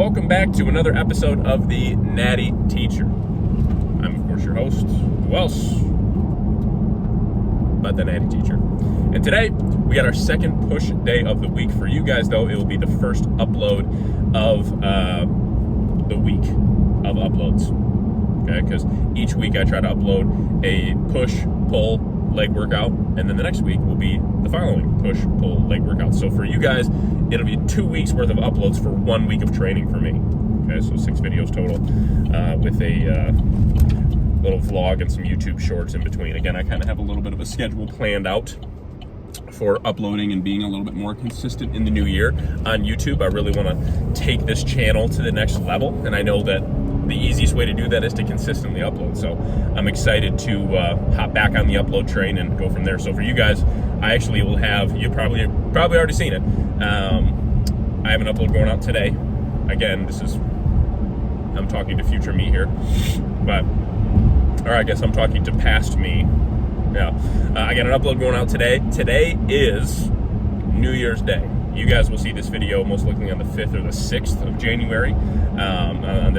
welcome back to another episode of the Natty Teacher. I'm, of course, your host. Who else but the Natty Teacher? And today, we got our second push day of the week. For you guys, though, it will be the first upload of the week of uploads. Okay, because each week I try to upload a push, pull, leg workout, and then the next week will be the following push, pull, leg workout. So for you guys, it'll be 2 weeks worth of uploads for 1 week of training for me. Okay, so 6 videos total with a little vlog and some YouTube shorts in between. Again, I kind of have a little bit of a schedule planned out for uploading and being a little bit more consistent in the new year on YouTube. I really want to take this channel to the next level, and I know that the easiest way to do that is to consistently upload. So I'm excited to hop back on the upload train and go from there. So for you guys, I actually will have, you probably already seen it. I have an upload going out today. Again, I'm talking to future me here, or I guess I'm talking to past me. Yeah, I got an upload going out today. Today is New Year's Day. You guys will see this video most likely on the 5th or the 6th of January.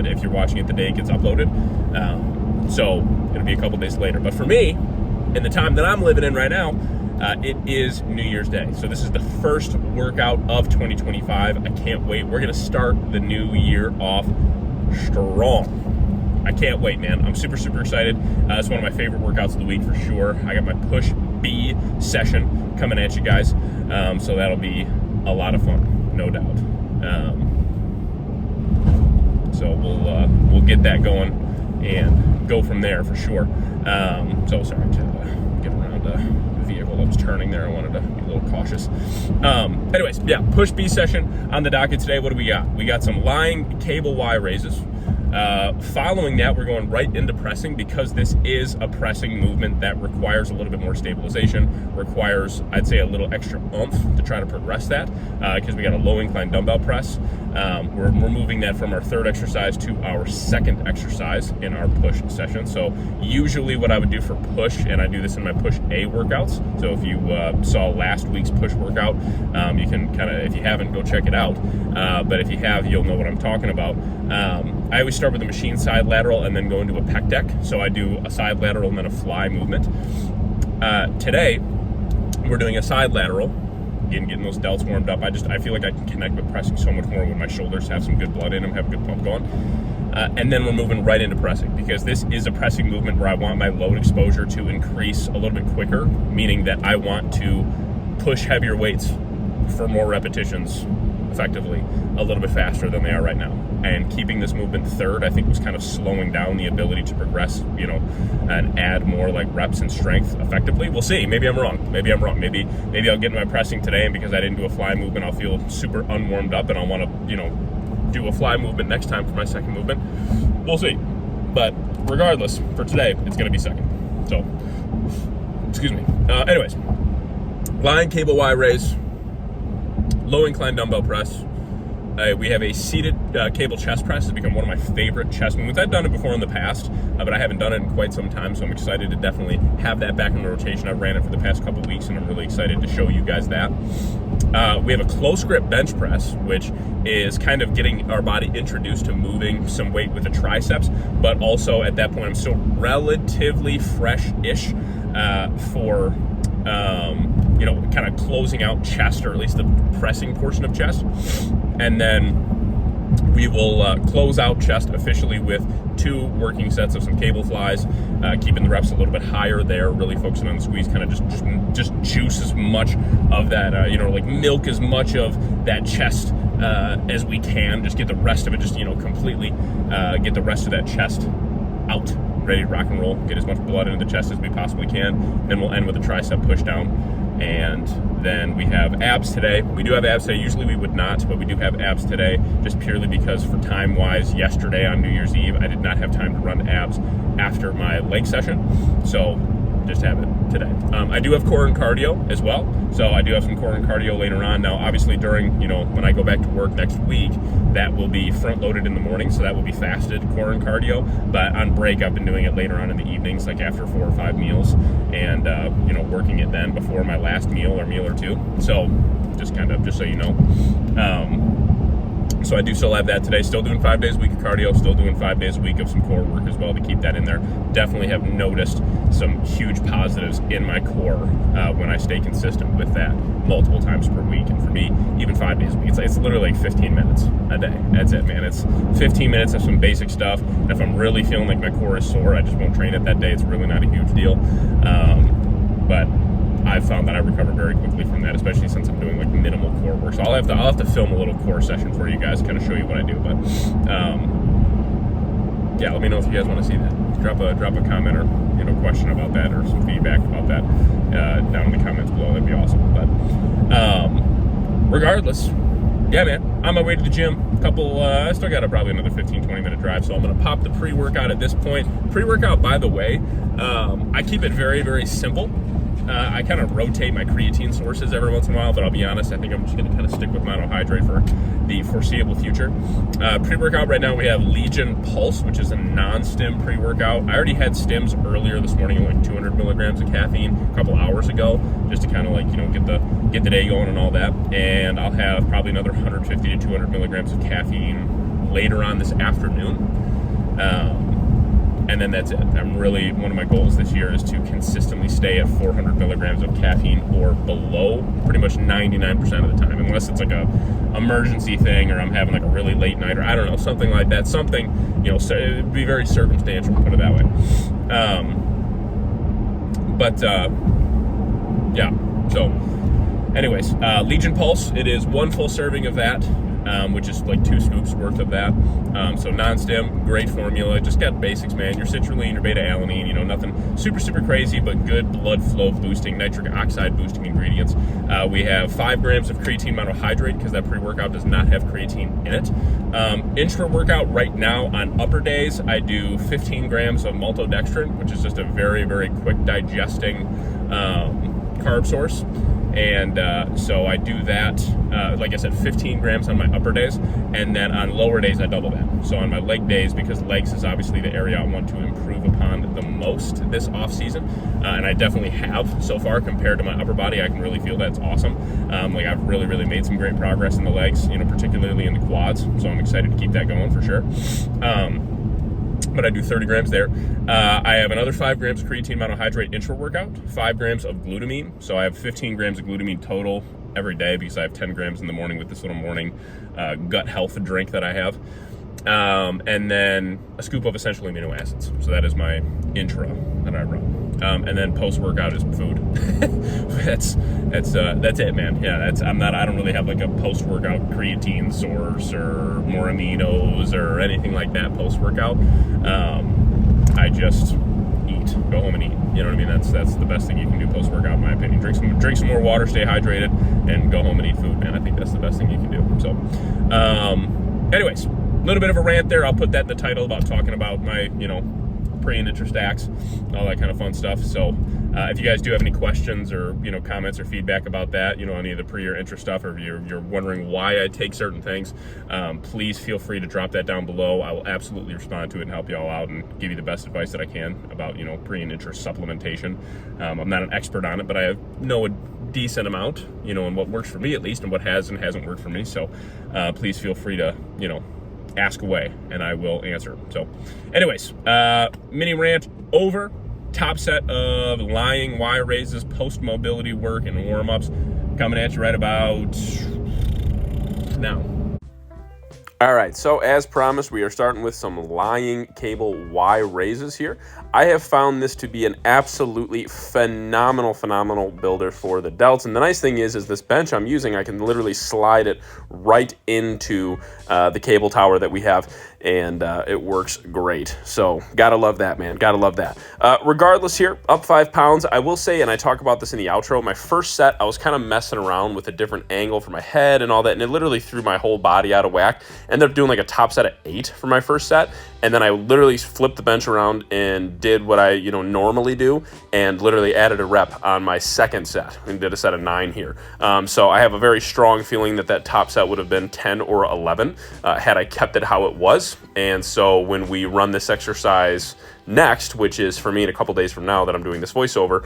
If you're watching it the day it gets uploaded. So it'll be a couple days later. But for me, in the time that I'm living in right now, it is New Year's Day. So this is the first workout of 2025. I can't wait. We're going to start the new year off strong. I can't wait, man. I'm super, super excited. It's one of my favorite workouts of the week for sure. I got my Push B session coming at you guys. So that'll be a lot of fun, no doubt. So we'll get that going and go from there for sure. So sorry to get around the vehicle that was turning there. I wanted to be a little cautious. Anyways, yeah, Push B session on the docket today. What do we got? We got some lying cable Y raises. Following that, we're going right into pressing because this is a pressing movement that requires a little bit more stabilization, requires, I'd say, a little extra oomph to try to progress that because we got a low incline dumbbell press. We're moving that from our third exercise to our second exercise in our push session. So usually what I would do for push, and I do this in my Push A workouts. So if you saw last week's push workout, you can kind of, if you haven't, go check it out. But if you have, you'll know what I'm talking about. I always start with a machine side lateral and then go into a pec deck. So I do a side lateral and then a fly movement. Today, we're doing a side lateral. Again, getting those delts warmed up. I feel like I can connect with pressing so much more when my shoulders have some good blood in them, have a good pump going. And then we're moving right into pressing because this is a pressing movement where I want my load exposure to increase a little bit quicker, meaning that I want to push heavier weights for more repetitions effectively a little bit faster than they are right now. And keeping this movement third, I think, was kind of slowing down the ability to progress, and add more like reps and strength effectively. We'll see. Maybe I'm wrong. Maybe I'll get into my pressing today, and because I didn't do a fly movement, I'll feel super unwarmed up, and I'll want to, do a fly movement next time for my second movement. We'll see. But regardless, for today, it's going to be second. So, excuse me. Anyways, lying cable Y raise, low incline dumbbell press. We have a seated cable chest press. It's become one of my favorite chest movements. I've done it before in the past, but I haven't done it in quite some time, so I'm excited to definitely have that back in the rotation. I've ran it for the past couple weeks, and I'm really excited to show you guys that. We have a close grip bench press, which is kind of getting our body introduced to moving some weight with the triceps, but also at that point, I'm still relatively fresh-ish for kind of closing out chest, or at least the pressing portion of chest. And then we will close out chest officially with 2 working sets of some cable flies, keeping the reps a little bit higher there, really focusing on the squeeze, kind of just juice as much of that, milk as much of that chest as we can. Just get the rest of it, completely get the rest of that chest out, ready to rock and roll, get as much blood into the chest as we possibly can. Then we'll end with a tricep push down. And then we have abs today. We do have abs today. Usually we would not, but we do have abs today just purely because for time-wise, yesterday on New Year's Eve, I did not have time to run abs after my leg session. So just have it today. I do have core and cardio as well. So I do have some core and cardio later on. Now, obviously during, when I go back to work next week, that will be front loaded in the morning. So that will be fasted core and cardio. But on break, I've been doing it later on in the evenings, like after 4 or 5 meals, and, working it then before my last meal or meal or two. So just so you know. So I do still have that today. Still doing 5 days a week of cardio. Still doing 5 days a week of some core work as well to keep that in there. Definitely have noticed some huge positives in my core when I stay consistent with that multiple times per week. And for me, even 5 days a week, it's literally like 15 minutes a day. That's it, man. It's 15 minutes of some basic stuff. And if I'm really feeling like my core is sore, I just won't train it that day. It's really not a huge deal. But I've found that I recover very quickly from that, especially since I'm doing like minimal core work. So I'll have to film a little core session for you guys, kind of show you what I do. But yeah, let me know if you guys want to see that. Drop a comment or question about that or some feedback about that down in the comments below. That'd be awesome. But regardless, yeah, man, on my way to the gym. I still got probably another 15-20 minute drive, so I'm gonna pop the pre-workout at this point. Pre-workout, by the way, I keep it very, very simple. I kind of rotate my creatine sources every once in a while, but I'll be honest, I think I'm just going to kind of stick with monohydrate for the foreseeable future. Pre-workout right now, we have Legion Pulse, which is a non-stim pre-workout. I already had stims earlier this morning, like 200 milligrams of caffeine a couple hours ago, just to kind of like, get the day going and all that. And I'll have probably another 150 to 200 milligrams of caffeine later on this afternoon. And then that's it. One of my goals this year is to consistently stay at 400 milligrams of caffeine or below pretty much 99% of the time, unless it's like a emergency thing or I'm having like a really late night or I don't know, something like that. Something, so it'd be very circumstantial, put it that way. Yeah. So anyways, Legion Pulse, it is one full serving of that. Which is like 2 scoops worth of that. So non-stim, great formula. Just got basics, man. Your citrulline, your beta-alanine, nothing super, super crazy, but good blood flow boosting, nitric oxide boosting ingredients. We have 5 grams of creatine monohydrate because that pre-workout does not have creatine in it. Intra-workout right now on upper days, I do 15 grams of maltodextrin, which is just a very, very quick digesting carb source. And so I do that, like I said, 15 grams on my upper days, and then on lower days I double that. So on my leg days, because legs is obviously the area I want to improve upon the most this off season, and I definitely have so far compared to my upper body. I can really feel that's awesome. Like I've really, really made some great progress in the legs, particularly in the quads. So I'm excited to keep that going for sure. But I do 30 grams there. I have another 5 grams of creatine monohydrate intra-workout, 5 grams of glutamine. So I have 15 grams of glutamine total every day because I have 10 grams in the morning with this little morning gut health drink that I have. And then a scoop of essential amino acids. So that is my intra that I run. And then post-workout is food. that's it, man. Yeah, I don't really have like a post-workout creatine source or more aminos or anything like that post-workout. I just eat, go home and eat. You know what I mean? That's the best thing you can do post-workout in my opinion. Drink some more water, stay hydrated, and go home and eat food, man. I think that's the best thing you can do. So, anyways, a little bit of a rant there. I'll put that in the title about talking about my, pre and intra stacks, all that kind of fun stuff. So if you guys do have any questions or comments or feedback about that, any of the pre or intra stuff, or if you're wondering why I take certain things, please feel free to drop that down below. I will absolutely respond to it and help you all out and give you the best advice that I can about pre and intra supplementation. I'm not an expert on it, but I know a decent amount, and what works for me at least, and what has and hasn't worked for me. So please feel free to ask away and I will answer. So anyways, mini rant over. Top set of lying Y raises, post mobility work and warm-ups coming at you right about now. All right, so as promised, we are starting with some lying cable Y raises here. I have found this to be an absolutely phenomenal builder for the delts. And the nice thing is this bench I'm using, I can literally slide it right into the cable tower that we have, and it works great. So gotta love that, man, gotta love that. Regardless here, up 5 pounds, I will say, and I talk about this in the outro, my first set, I was kind of messing around with a different angle for my head and all that, and it literally threw my whole body out of whack. Ended up doing like a top set of 8 for my first set, and then I literally flipped the bench around and did what I normally do, and literally added a rep on my second set and did a set of 9 here. So I have a very strong feeling that top set would have been 10 or 11 had I kept it how it was. And so when we run this exercise next, which is for me in a couple days from now that I'm doing this voiceover,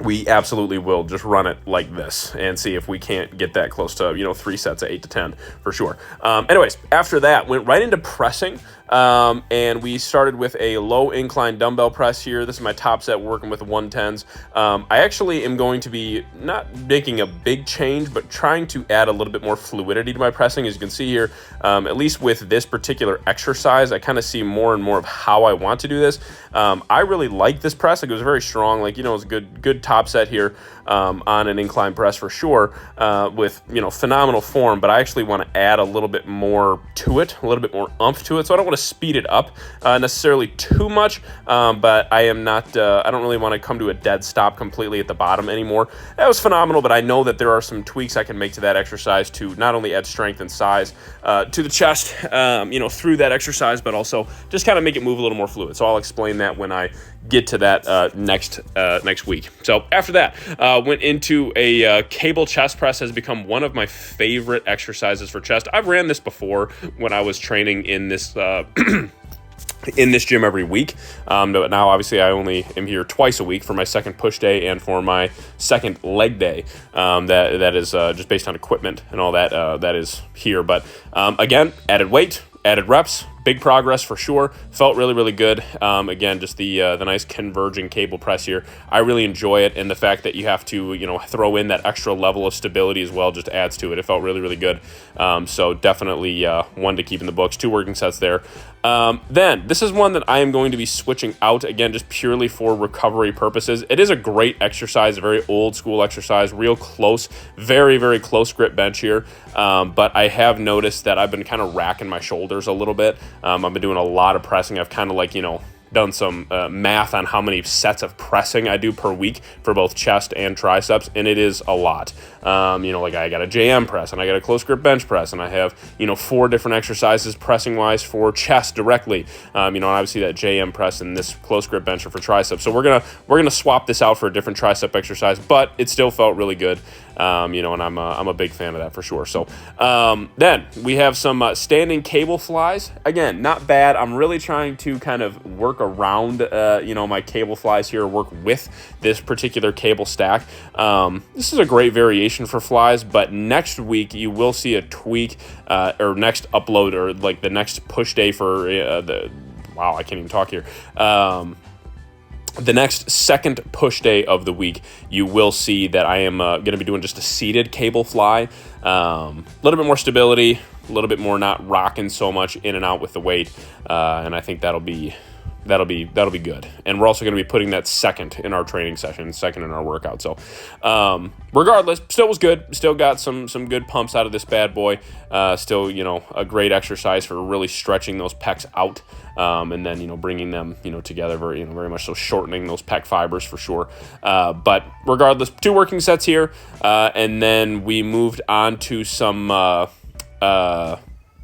we absolutely will just run it like this and see if we can't get that close to, 3 sets of 8 to 10 for sure. Anyways, after that, went right into pressing. And we started with a low incline dumbbell press here. This is my top set, working with 110s. I actually am going to be not making a big change, but trying to add a little bit more fluidity to my pressing. As you can see here, at least with this particular exercise, I kind of see more and more of how I want to do this. I really like this press. Like, it was very strong. Like, it was a good top set here on an incline press for sure, with, phenomenal form. But I actually want to add a little bit more to it, a little bit more oomph to it. So I don't want to speed it up necessarily too much, but I am not, I don't really want to come to a dead stop completely at the bottom anymore. That was phenomenal, but I know that there are some tweaks I can make to that exercise to not only add strength and size to the chest, through that exercise, but also just kind of make it move a little more fluid. So I'll explain that when I get to that next week. So after that, went into a cable chest press. Has become one of my favorite exercises for chest. I've ran this before when I was training in this in this gym every week. Now, obviously, I only am here twice a week for my second push day and for my second leg day. That is just based on equipment and all that. That is here, but again, added weight, added reps. Big progress for sure. Felt really, really good. Again, just the nice converging cable press here. I really enjoy it, and the fact that you have to, throw in that extra level of stability as well just adds to it. It felt really, really good. So definitely one to keep in the books. 2 working sets there. Then this is one that I am going to be switching out, again, just purely for recovery purposes. It is a great exercise, a very old school exercise, real close, very, very close grip bench here. But I have noticed that I've been kind of racking my shoulders a little bit. I've been doing a lot of pressing. I've kind of done some math on how many sets of pressing I do per week for both chest and triceps, and it is a lot. I got a JM press, and I got a close grip bench press, and I have 4 different exercises pressing wise for chest directly. And obviously that JM press and this close grip bench are for triceps. So we're gonna swap this out for a different tricep exercise, but it still felt really good. And I'm a big fan of that for sure. So then we have some standing cable flies. Again, not bad. I'm really trying to kind of work around my cable flies here, work with this particular cable stack. This is a great variation for flies, but next week you will see a tweak or next upload, or like the next push day for I can't even talk here. The next second push day of the week, you will see that I am going to be doing just a seated cable fly. A little bit more stability, a little bit more not rocking so much in and out with the weight, and I think that'll be good. And we're also going to be putting that second in our training session, second in our workout. So regardless, still was good. Still got some good pumps out of this bad boy. Still, a great exercise for really stretching those pecs out. And then, bringing them, together very much so, shortening those pec fibers for sure. But regardless, 2 working sets here. And then we moved on to some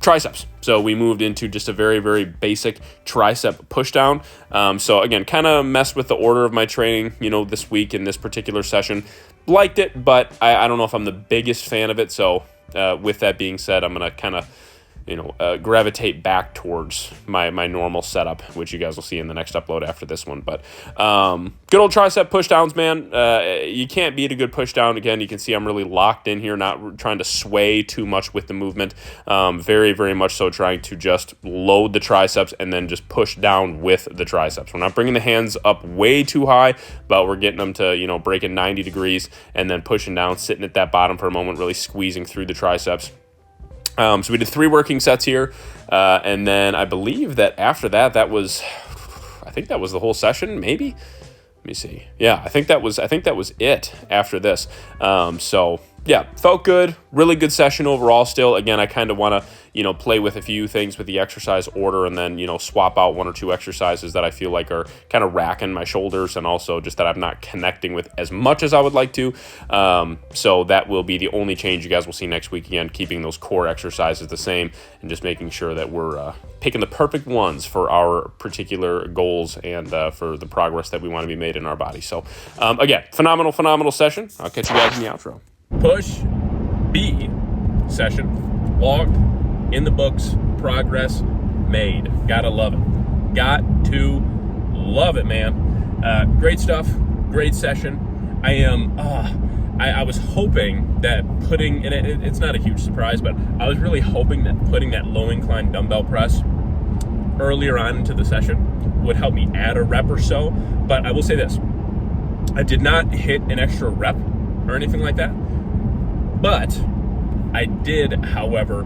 triceps. So we moved into just a very, very basic tricep push down. So again, kind of messed with the order of my training, this week in this particular session. Liked it, but I don't know if I'm the biggest fan of it. So with that being said, I'm going to kind of gravitate back towards my normal setup, which you guys will see in the next upload after this one. But good old tricep push downs, man. You can't beat a good push down. Again, you can see I'm really locked in here, not trying to sway too much with the movement. Very, very much so trying to just load the triceps and then just push down with the triceps. We're not bringing the hands up way too high, but we're getting them to, breaking 90 degrees and then pushing down, sitting at that bottom for a moment, really squeezing through the triceps. So we did 3 working sets here, and then I believe that after that, I think that was the whole session, maybe? Let me see. Yeah, I think that was it after this. So yeah, felt good. Really good session overall still. Again, I kind of want to, play with a few things with the exercise order, and then, swap out 1 or 2 exercises that I feel like are kind of racking my shoulders, and also just that I'm not connecting with as much as I would like to. So that will be the only change you guys will see next week. Again, keeping those core exercises the same and just making sure that we're picking the perfect ones for our particular goals and for the progress that we want to be made in our body. So again, phenomenal session. I'll catch you guys in the outro. Push B session logged, in the books, progress made. Gotta love it. Got to love it, man. Great stuff, great session. I am, I was hoping that putting, and it's not a huge surprise, but I was really hoping that putting that low incline dumbbell press earlier on into the session would help me add a rep or so. But I will say this, I did not hit an extra rep or anything like that, but I did, however,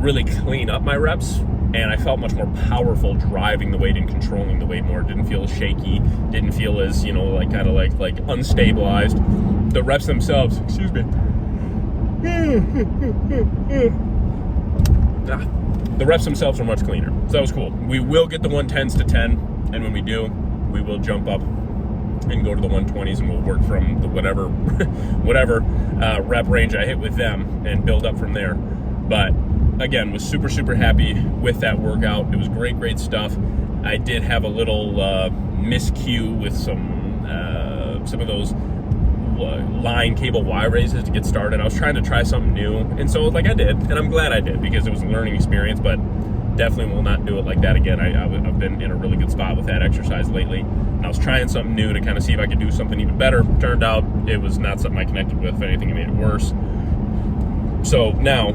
really clean up my reps, and I felt much more powerful driving the weight and controlling the weight more. It didn't feel as shaky, didn't feel as, you know, like kind of like unstabilized. The reps themselves, excuse me. The reps themselves are much cleaner. So that was cool. We will get the 110s to 10, and when we do, we will jump up and go to the 120s, and we'll work from the whatever rep range I hit with them and build up from there. But again, was super happy with that workout. It was great stuff. I did have a little miscue with some of those line cable Y raises to get started. I was trying to try something new, and so like I did, and I'm glad I did because it was a learning experience, but definitely will not do it like that again. I've been in a really good spot with that exercise lately, and I was trying something new to kind of see if I could do something even better. Turned out it was not something I connected with. If anything, it made it worse. So now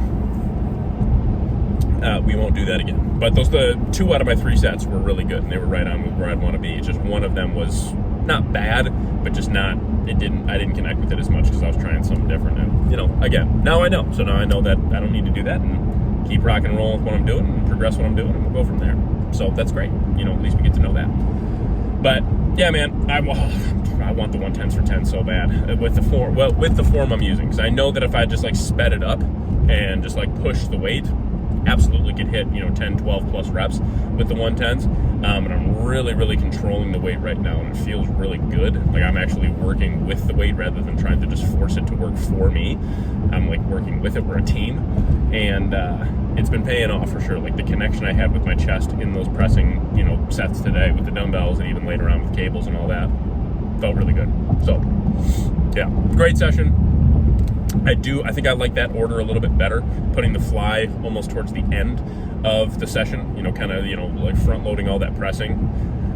we won't do that again. But the 2 out of my 3 sets were really good, and they were right on where I'd want to be. It's just one of them was not bad, but just not, I didn't connect with it as much because I was trying something different. And, you know, again, now I know. So now I know that I don't need to do that, and keep rock and roll with what I'm doing and progress what I'm doing, and we'll go from there. So that's great. You know, at least we get to know that. But yeah, man, I want the 110s for 10 so bad with the form I'm using, because I know that if I just like sped it up and just like push the weight, absolutely could hit, you know, 10, 12 plus reps with the 110s. And I'm really controlling the weight right now, and it feels really good. Like I'm actually working with the weight rather than trying to just force it to work for me. I'm like working with it. We're a team, and it's been paying off for sure. Like the connection I had with my chest in those pressing, you know, sets today with the dumbbells, and even later on with cables and all that, felt really good. So yeah, great session. I think I like that order a little bit better, putting the fly almost towards the end of the session, you know, kind of, you know, like front loading all that pressing,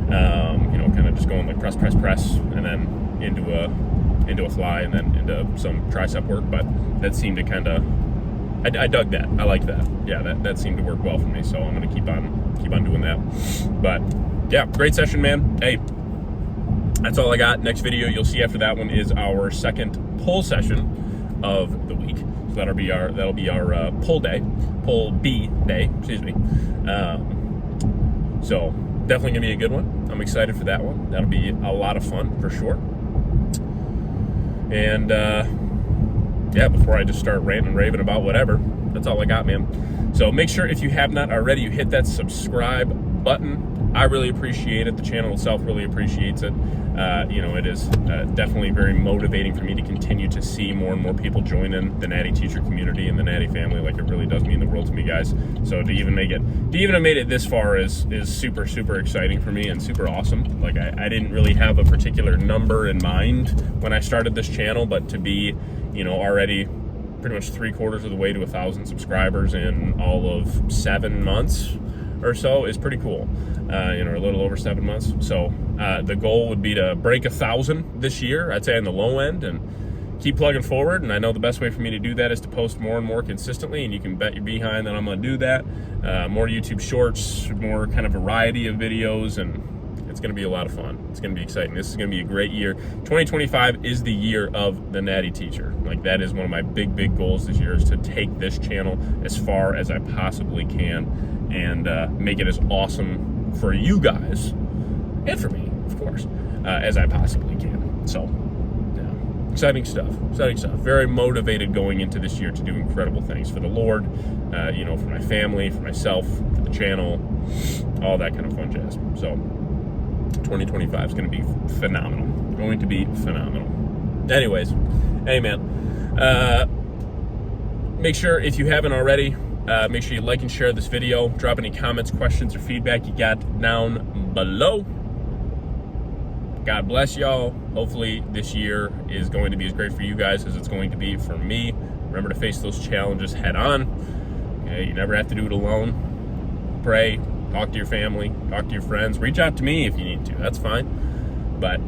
you know, kind of just going like press, and then into a fly, and then into some tricep work. But that seemed to kind of, I dug that. I like that. Yeah, that seemed to work well for me. So I'm going to keep on doing that. But yeah, great session, man. Hey, that's all I got. Next video you'll see after that one is our second pull session of the week. So that'll be our pull B day, excuse me. So definitely gonna be a good one. I'm excited for that one. That'll be a lot of fun for sure. And yeah, before I just start ranting and raving about whatever, that's all I got, man. So make sure, if you have not already, you hit that subscribe button. I really appreciate it. The channel itself really appreciates it. You know, it is definitely very motivating for me to continue to see more and more people join in the Natty teacher community and the Natty family. Like, it really does mean the world to me, guys. So to even have made it this far is super exciting for me and super awesome. Like, I didn't really have a particular number in mind when I started this channel, but to be, you know, already pretty much 3/4 of the way to 1,000 subscribers in all of 7 months or so is pretty cool. You know, a little over 7 months. So the goal would be to break 1,000 this year, I'd say on the low end, and keep plugging forward. And I know the best way for me to do that is to post more and more consistently, and you can bet your behind that I'm going to do that. More YouTube shorts, more kind of variety of videos, and it's going to be a lot of fun. It's going to be exciting. This is going to be a great year. 2025 is the year of the Natty teacher. Like, that is one of my big goals this year, is to take this channel as far as I possibly can and make it as awesome for you guys and for me, of course, as I possibly can. So yeah, exciting stuff. Very motivated going into this year to do incredible things for the Lord, you know, for my family, for myself, for the channel, all that kind of fun jazz. So 2025 is going to be phenomenal. Anyways, hey man, make sure, if you haven't already, make sure you like and share this video. Drop any comments, questions, or feedback you got down below. God bless y'all. Hopefully this year is going to be as great for you guys as it's going to be for me. Remember to face those challenges head on. Okay, you never have to do it alone. Pray, talk to your family, talk to your friends. Reach out to me if you need to. That's fine. But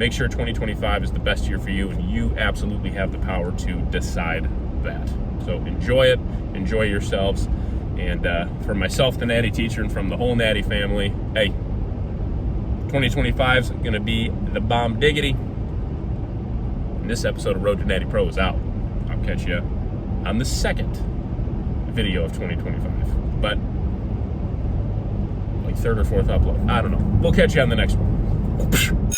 make sure 2025 is the best year for you, and you absolutely have the power to decide that. So enjoy it, enjoy yourselves, and from myself, the Natty teacher, and from the whole Natty family, hey, 2025 is going to be the bomb diggity. And this episode of Road to Natty Pro is out. I'll catch you on the second video of 2025, but like third or fourth upload. I don't know. We'll catch you on the next one.